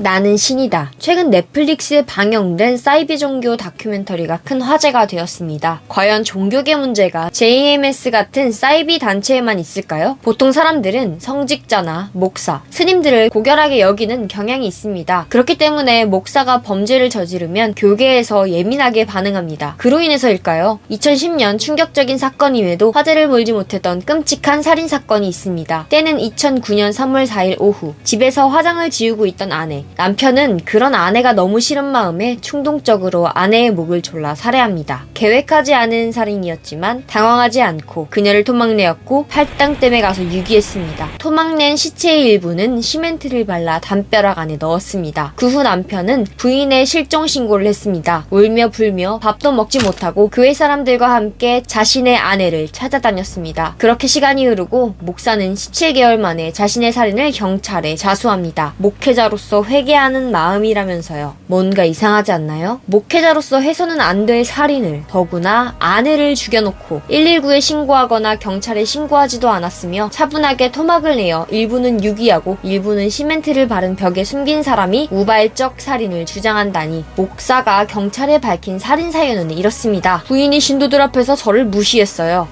나는 신이다. 최근 넷플릭스에 방영된 사이비 종교 다큐멘터리가 큰 화제가 되었습니다. 과연 종교계 문제가 JMS 같은 사이비 단체에만 있을까요? 보통 사람들은 성직자나 목사, 스님들을 고결하게 여기는 경향이 있습니다. 그렇기 때문에 목사가 범죄를 저지르면 교계에서 예민하게 반응합니다. 그로 인해서일까요? 2010년 충격적인 사건 이외에도 화제를 몰지 못했던 끔찍한 살인사건이 있습니다. 때는 2009년 3월 4일 오후, 집에서 화장을 지우고 있던 아내. 남편은 그런 아내가 너무 싫은 마음에 충동적으로 아내의 목을 졸라 살해합니다. 계획하지 않은 살인이었지만 당황하지 않고 그녀를 토막내었고 팔당댐에 가서 유기했습니다. 토막낸 시체의 일부는 시멘트를 발라 담벼락 안에 넣었습니다. 그 후 남편은 부인의 실종 신고를 했습니다. 울며 불며 밥도 먹지 못하고 교회 사람들과 함께 자신의 아내를 찾아다녔습니다. 그렇게 시간이 흐르고 목사는 17개월 만에 자신의 살인을 경찰에 자수합니다. 목회자로서 회개하는 마음이라면서요. 뭔가 이상하지 않나요? 목회자로서 해서는 안 될 살인을, 더구나 아내를 죽여놓고 119에 신고하거나 경찰에 신고하지도 않았으며 차분하게 토막을 내어 일부는 유기하고 일부는 시멘트를 바른 벽에 숨긴 사람이 우발적 살인을 주장한다니. 목사가 경찰에 밝힌 살인 사연은 이렇습니다. 부인이 신도들 앞에서 저를 무시했어요.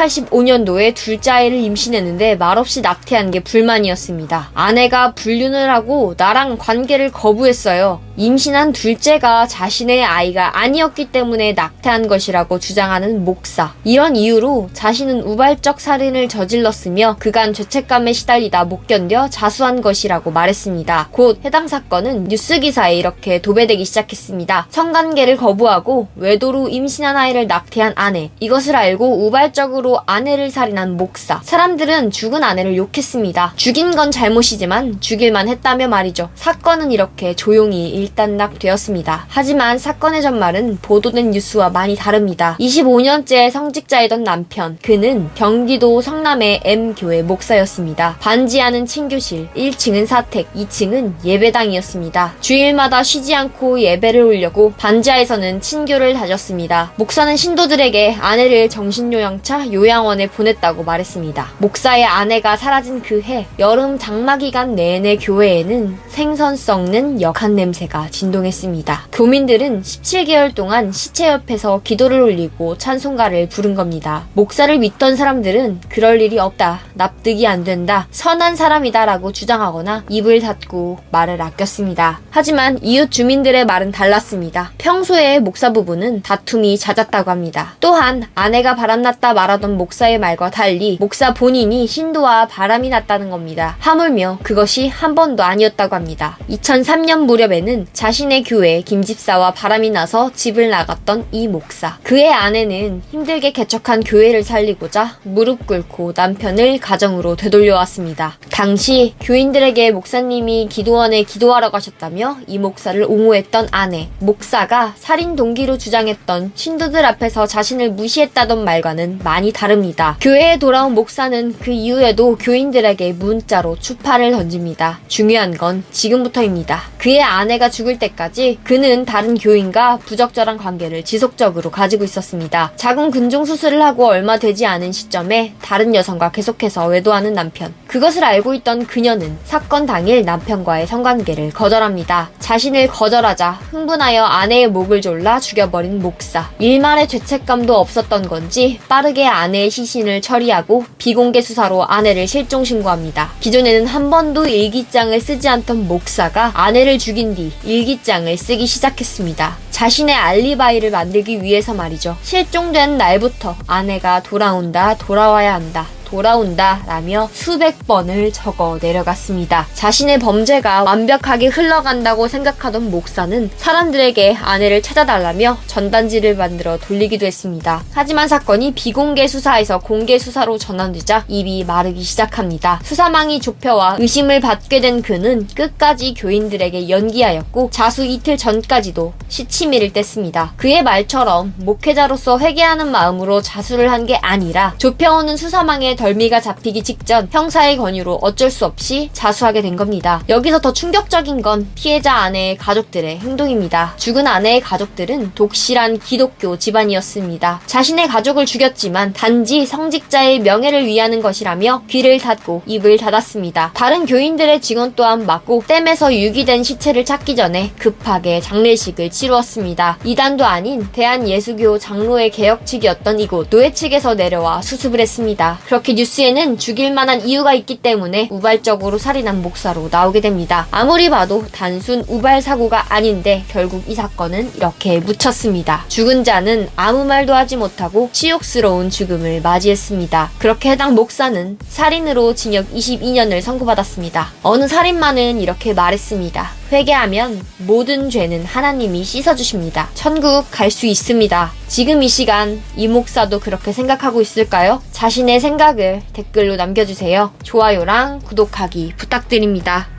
1985년도에 둘째 아이를 임신했는데 말없이 낙태한 게 불만이었습니다. 아내가 불륜을 하고 나랑 관계를 거부했어요. 임신한 둘째가 자신의 아이가 아니었기 때문에 낙태한 것이라고 주장하는 목사. 이런 이유로 자신은 우발적 살인을 저질렀으며 그간 죄책감에 시달리다 못 견뎌 자수한 것이라고 말했습니다. 곧 해당 사건은 뉴스 기사에 이렇게 도배되기 시작했습니다. 성관계를 거부하고 외도로 임신한 아이를 낙태한 아내. 이것을 알고 우발적으로 아내를 살인한 목사. 사람들은 죽은 아내를 욕했습니다. 죽인 건 잘못이지만 죽일만 했다며 말이죠. 사건은 이렇게 조용히 일단락되었습니다. 하지만 사건의 전말은 보도된 뉴스와 많이 다릅니다. 25년째 성직자이던 남편. 그는 경기도 성남의 M교회 목사였습니다. 반지하는 친교실, 1층은 사택, 2층은 예배당이었습니다. 주일마다 쉬지 않고 예배를 올려고 반지하에서는 친교를 다녔습니다. 목사는 신도들에게 아내를 정신요양차 요양원에 보냈다고 말했습니다. 목사의 아내가 사라진 그 해, 여름 장마 기간 내내 교회에는 생선 썩는 역한 냄새가 진동했습니다. 교민들은 17개월 동안 시체 옆에서 기도를 올리고 찬송가를 부른 겁니다. 목사를 믿던 사람들은 그럴 일이 없다, 납득이 안 된다, 선한 사람이다 라고 주장하거나 입을 닫고 말을 아꼈습니다. 하지만 이웃 주민들의 말은 달랐습니다. 평소에 목사 부부는 다툼이 잦았다고 합니다. 또한 아내가 바람났다 말하던 목사의 말과 달리 목사 본인이 신도와 바람이 났다는 겁니다. 하물며 그것이 한 번도 아니었다고 합니다. 2003년 무렵에는 자신의 교회에 김집사와 바람이 나서 집을 나갔던 이 목사. 그의 아내는 힘들게 개척한 교회를 살리고자 무릎 꿇고 남편을 가정으로 되돌려왔습니다. 당시 교인들에게 목사님이 기도원에 기도하러 가셨다며 이 목사를 옹호했던 아내. 목사가 살인 동기로 주장했던 신도들 앞에서 자신을 무시했다던 말과는 많이 다릅니다. 교회에 돌아온 목사는 그 이후에도 교인들에게 문자로 추파를 던집니다. 중요한 건 지금부터입니다. 그의 아내가 죽을 때까지 그는 다른 교인과 부적절한 관계를 지속적으로 가지고 있었습니다. 자궁 근종 수술을 하고 얼마 되지 않은 시점에 다른 여성과 계속해서 외도하는 남편. 그것을 알고 있던 그녀는 사건 당일 남편과의 성관계를 거절합니다. 자신을 거절하자 흥분하여 아내의 목을 졸라 죽여버린 목사. 일말의 죄책감도 없었던 건지 빠르게 아내의 시신을 처리하고 비공개 수사로 아내를 실종 신고합니다. 기존에는 한 번도 일기장을 쓰지 않던 목사가 아내를 죽인 뒤 일기장을 쓰기 시작했습니다. 자신의 알리바이를 만들기 위해서 말이죠. 실종된 날부터 아내가 돌아온다, 돌아와야 한다, 돌아온다 라며 수백 번을 적어 내려갔습니다. 자신의 범죄가 완벽하게 흘러간다고 생각하던 목사는 사람들에게 아내를 찾아달라며 전단지를 만들어 돌리기도 했습니다. 하지만 사건이 비공개 수사에서 공개 수사로 전환되자 입이 마르기 시작합니다. 수사망이 좁혀와 의심을 받게 된 그는 끝까지 교인들에게 연기하였고 자수 이틀 전까지도 시치미를 뗐습니다. 그의 말처럼 목회자로서 회개하는 마음으로 자수를 한 게 아니라 좁혀오는 수사망에 덜미가 잡히기 직전 형사의 권유로 어쩔 수 없이 자수하게 된 겁니다. 여기서 더 충격적인 건 피해자 아내의 가족들의 행동입니다. 죽은 아내의 가족들은 독실한 기독교 집안이었습니다. 자신의 가족을 죽였지만 단지 성직자의 명예를 위하는 것이라며 귀를 닫고 입을 닫았습니다. 다른 교인들의 증언 또한 맞고 댐에서 유기된 시체를 찾기 전에 급하게 장례식을 치루었습니다. 이단도 아닌 대한예수교 장로회 개혁 측이었던 이곳 노예 측에서 내려와 수습을 했습니다. 그렇게 뉴스에는 죽일 만한 이유가 있기 때문에 우발적으로 살인한 목사로 나오게 됩니다. 아무리 봐도 단순 우발 사고가 아닌데 결국 이 사건은 이렇게 묻혔습니다. 죽은 자는 아무 말도 하지 못하고 치욕스러운 죽음을 맞이했습니다. 그렇게 해당 목사는 살인으로 징역 22년을 선고받았습니다. 어느 살인마는 이렇게 말했습니다. 회개하면 모든 죄는 하나님이 씻어주십니다. 천국 갈 수 있습니다. 지금 이 시간 이 목사도 그렇게 생각하고 있을까요? 자신의 생각을 댓글로 남겨주세요. 좋아요랑 구독하기 부탁드립니다.